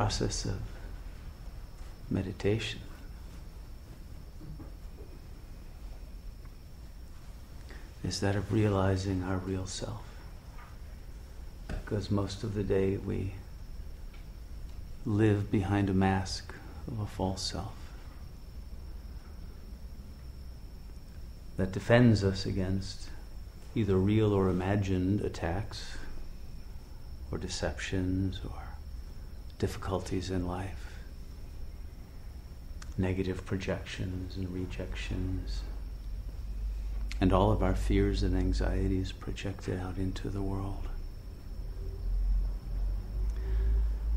process of meditation. Is that of realizing our real self. Because most of the day we live behind a mask of a false self that defends us against either real or imagined attacks or deceptions or difficulties in life, negative projections and rejections, and all of our fears and anxieties projected out into the world.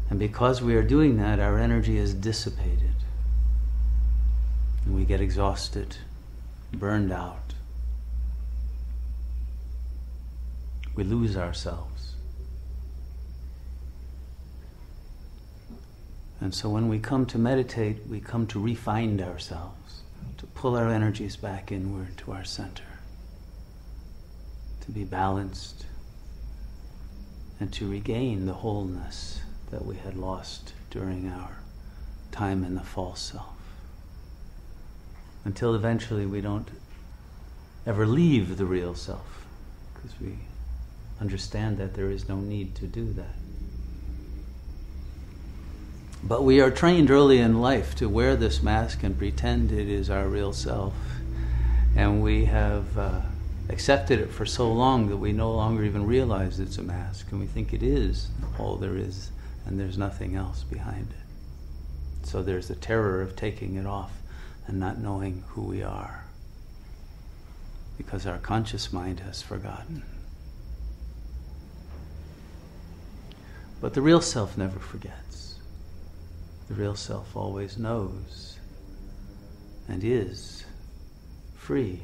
And because we are doing that, our energy is dissipated. And we get exhausted, burned out. We lose ourselves. And so when we come to meditate, we come to refine ourselves, to pull our energies back inward to our center, to be balanced, and to regain the wholeness that we had lost during our time in the false self. Until eventually we don't ever leave the real self, because we understand that there is no need to do that. But we are trained early in life to wear this mask and pretend it is our real self. And we have accepted it for so long that we no longer even realize it's a mask. And we think it is all there is, and there's nothing else behind it. So there's the terror of taking it off and not knowing who we are, because our conscious mind has forgotten. But the real self never forgets. The real self always knows and is free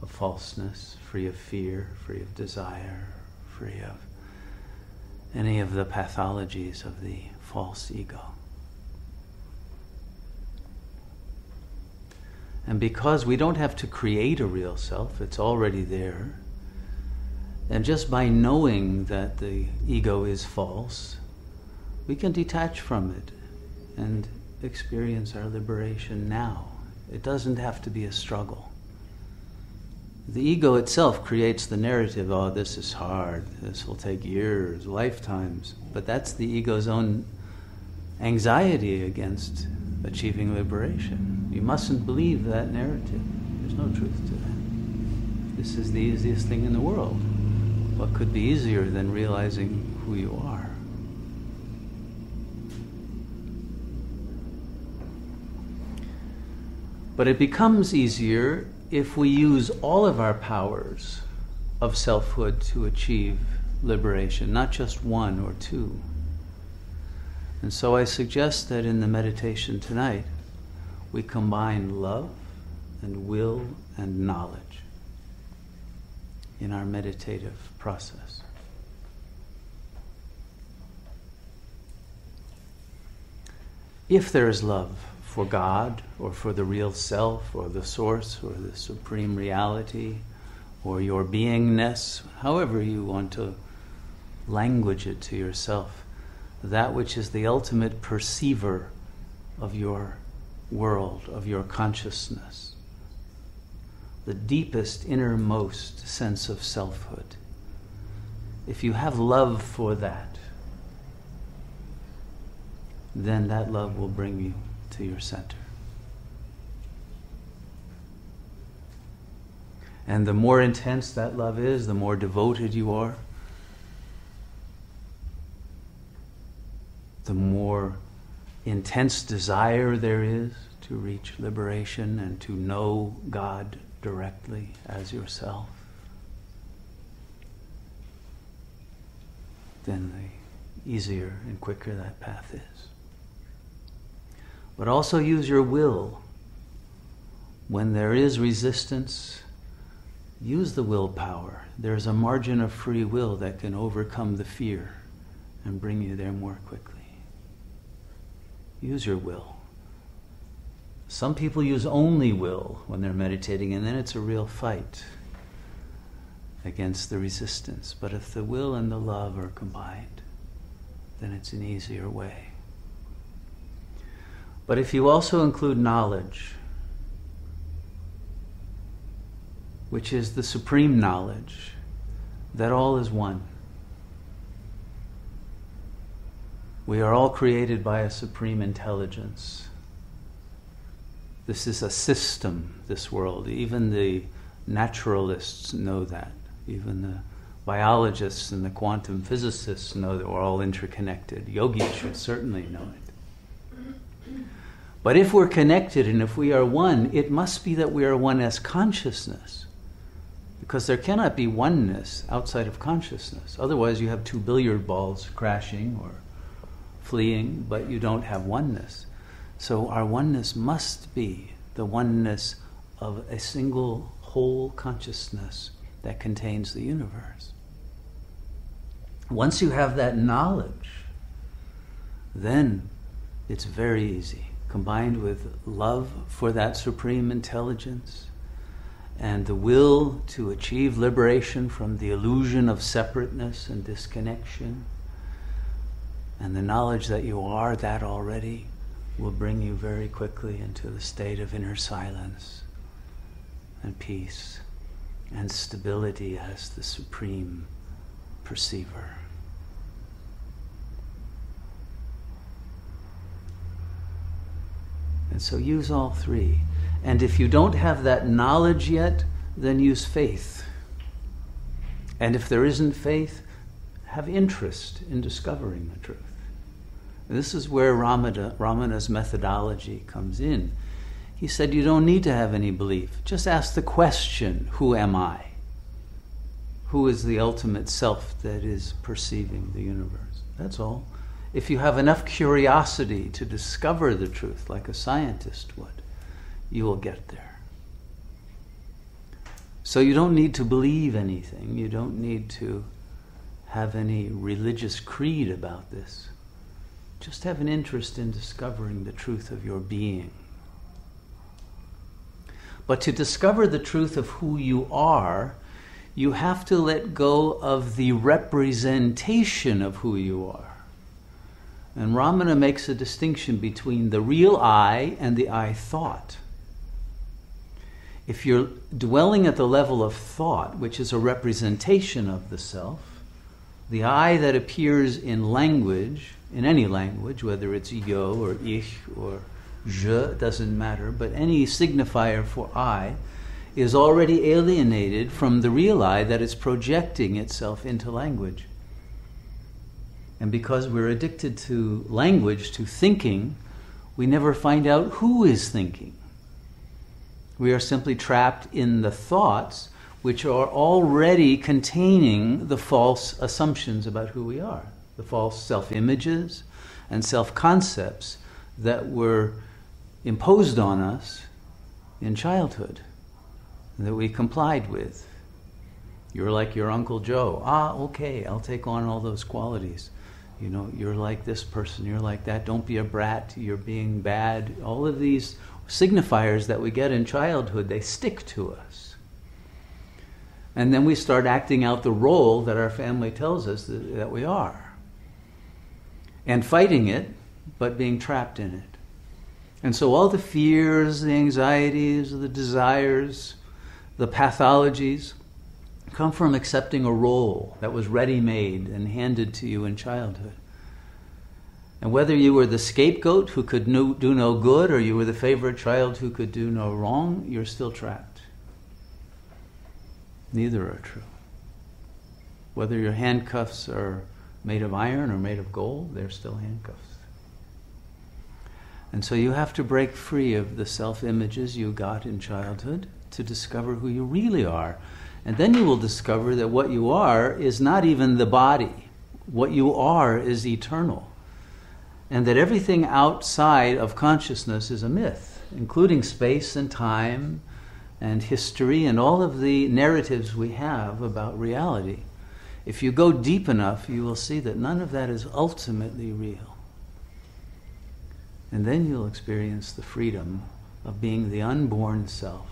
of falseness, free of fear, free of desire, free of any of the pathologies of the false ego. And because we don't have to create a real self, it's already there. And just by knowing that the ego is false, we can detach from it and experience our liberation now. It doesn't have to be a struggle. The ego itself creates the narrative, oh, this is hard, this will take years, lifetimes. But that's the ego's own anxiety against achieving liberation. You mustn't believe that narrative. There's no truth to that. This is the easiest thing in the world. What could be easier than realizing who you are? But it becomes easier if we use all of our powers of selfhood to achieve liberation, not just one or two. And so I suggest that in the meditation tonight, we combine love and will and knowledge in our meditative process. If there is love for God, or for the real self, or the source, or the supreme reality, or your beingness, however you want to language it to yourself, that which is the ultimate perceiver of your world, of your consciousness, the deepest, innermost sense of selfhood. If you have love for that, then that love will bring you to your center. And the more intense that love is, the more devoted you are, the more intense desire there is to reach liberation and to know God directly as yourself, then the easier and quicker that path is. But also use your will. When there is resistance, use the willpower. There's a margin of free will that can overcome the fear and bring you there more quickly. Use your will. Some people use only will when they're meditating, and then it's a real fight against the resistance. But if the will and the love are combined, then it's an easier way But if you also include knowledge, which is the supreme knowledge that all is one. We are all created by a supreme intelligence. This is a system, this world. Even the naturalists know that. Even the biologists and the quantum physicists know that we're all interconnected. Yogis should certainly know it. But if we're connected and if we are one, it must be that we are one as consciousness. Because there cannot be oneness outside of consciousness. Otherwise you have two billiard balls crashing or fleeing, but you don't have oneness. So our oneness must be the oneness of a single whole consciousness that contains the universe. Once you have that knowledge, then it's very easy, combined with love for that supreme intelligence and the will to achieve liberation from the illusion of separateness and disconnection, and the knowledge that you are that already will bring you very quickly into the state of inner silence and peace and stability as the supreme perceiver. And so use all three. And if you don't have that knowledge yet, then use faith. And if there isn't faith, have interest in discovering the truth. This is where Ramana's methodology comes in. He said you don't need to have any belief. Just ask the question, who am I? Who is the ultimate self that is perceiving the universe? That's all. If you have enough curiosity to discover the truth, like a scientist would, you will get there. So you don't need to believe anything. You don't need to have any religious creed about this. Just have an interest in discovering the truth of your being. But to discover the truth of who you are, you have to let go of the representation of who you are. And Ramana makes a distinction between the real I and the I thought. If you're dwelling at the level of thought, which is a representation of the self, the I that appears in language, in any language, whether it's yo or ich or je, doesn't matter, but any signifier for I is already alienated from the real I that is projecting itself into language. And because we're addicted to language, to thinking, we never find out who is thinking. We are simply trapped in the thoughts which are already containing the false assumptions about who we are, the false self-images and self-concepts that were imposed on us in childhood, that we complied with. You're like your Uncle Joe. Okay, I'll take on all those qualities. You know, you're like this person, you're like that. Don't be a brat, you're being bad. All of these signifiers that we get in childhood, they stick to us. And then we start acting out the role that our family tells us that we are. And fighting it, but being trapped in it. And so all the fears, the anxieties, the desires, the pathologies come from accepting a role that was ready-made and handed to you in childhood. And whether you were the scapegoat who could do no good, or you were the favorite child who could do no wrong, you're still trapped. Neither are true. Whether your handcuffs are made of iron or made of gold, they're still handcuffs. And so you have to break free of the self-images you got in childhood to discover who you really are. And then you will discover that what you are is not even the body. What you are is eternal. And that everything outside of consciousness is a myth, including space and time and history and all of the narratives we have about reality. If you go deep enough, you will see that none of that is ultimately real. And then you'll experience the freedom of being the unborn self,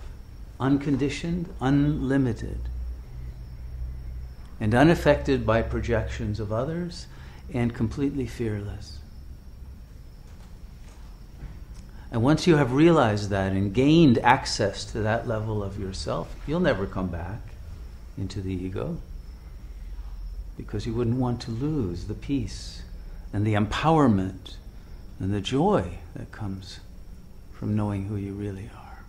unconditioned, unlimited, and unaffected by projections of others, and completely fearless. And once you have realized that and gained access to that level of yourself, you'll never come back into the ego, because you wouldn't want to lose the peace and the empowerment and the joy that comes from knowing who you really are.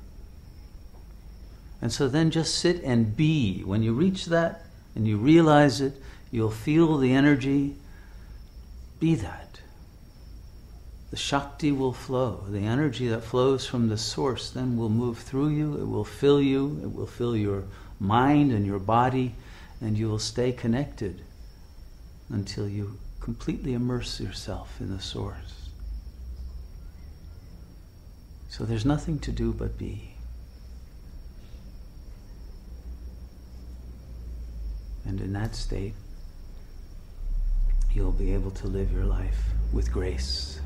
And so then just sit and be. When you reach that and you realize it, you'll feel the energy. Be that. The Shakti will flow. The energy that flows from the source then will move through you. It will fill you. It will fill your mind and your body. And you will stay connected until you completely immerse yourself in the source. So there's nothing to do but be. And in that state, you'll be able to live your life with grace,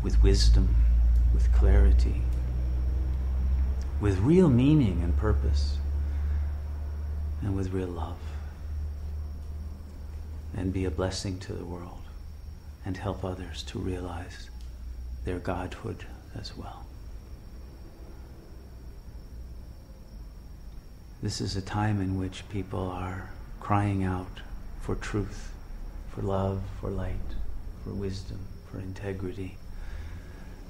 with wisdom, with clarity, with real meaning and purpose, and with real love. And be a blessing to the world and help others to realize their godhood as well. This is a time in which people are crying out for truth, for love, for light, for wisdom, for integrity.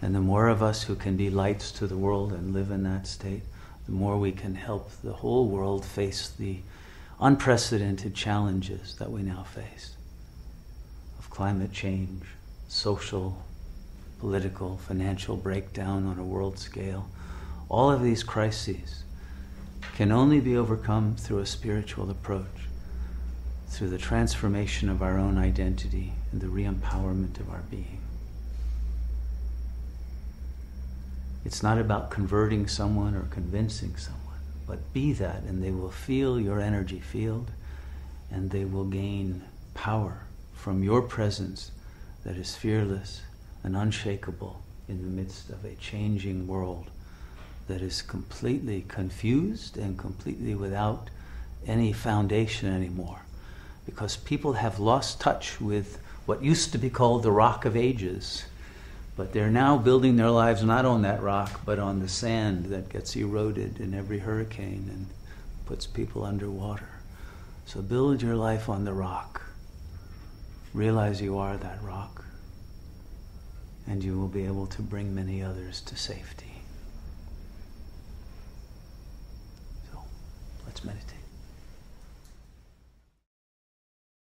And the more of us who can be lights to the world and live in that state, the more we can help the whole world face the unprecedented challenges that we now face of climate change, social, political, financial breakdown on a world scale. All of these crises can only be overcome through a spiritual approach, through the transformation of our own identity and the re-empowerment of our being. It's not about converting someone or convincing someone, but be that, and they will feel your energy field, and they will gain power from your presence that is fearless and unshakable in the midst of a changing world that is completely confused and completely without any foundation anymore. Because people have lost touch with what used to be called the Rock of Ages. But they're now building their lives not on that rock, but on the sand that gets eroded in every hurricane and puts people underwater. So build your life on the rock. Realize you are that rock. And you will be able to bring many others to safety. So let's meditate.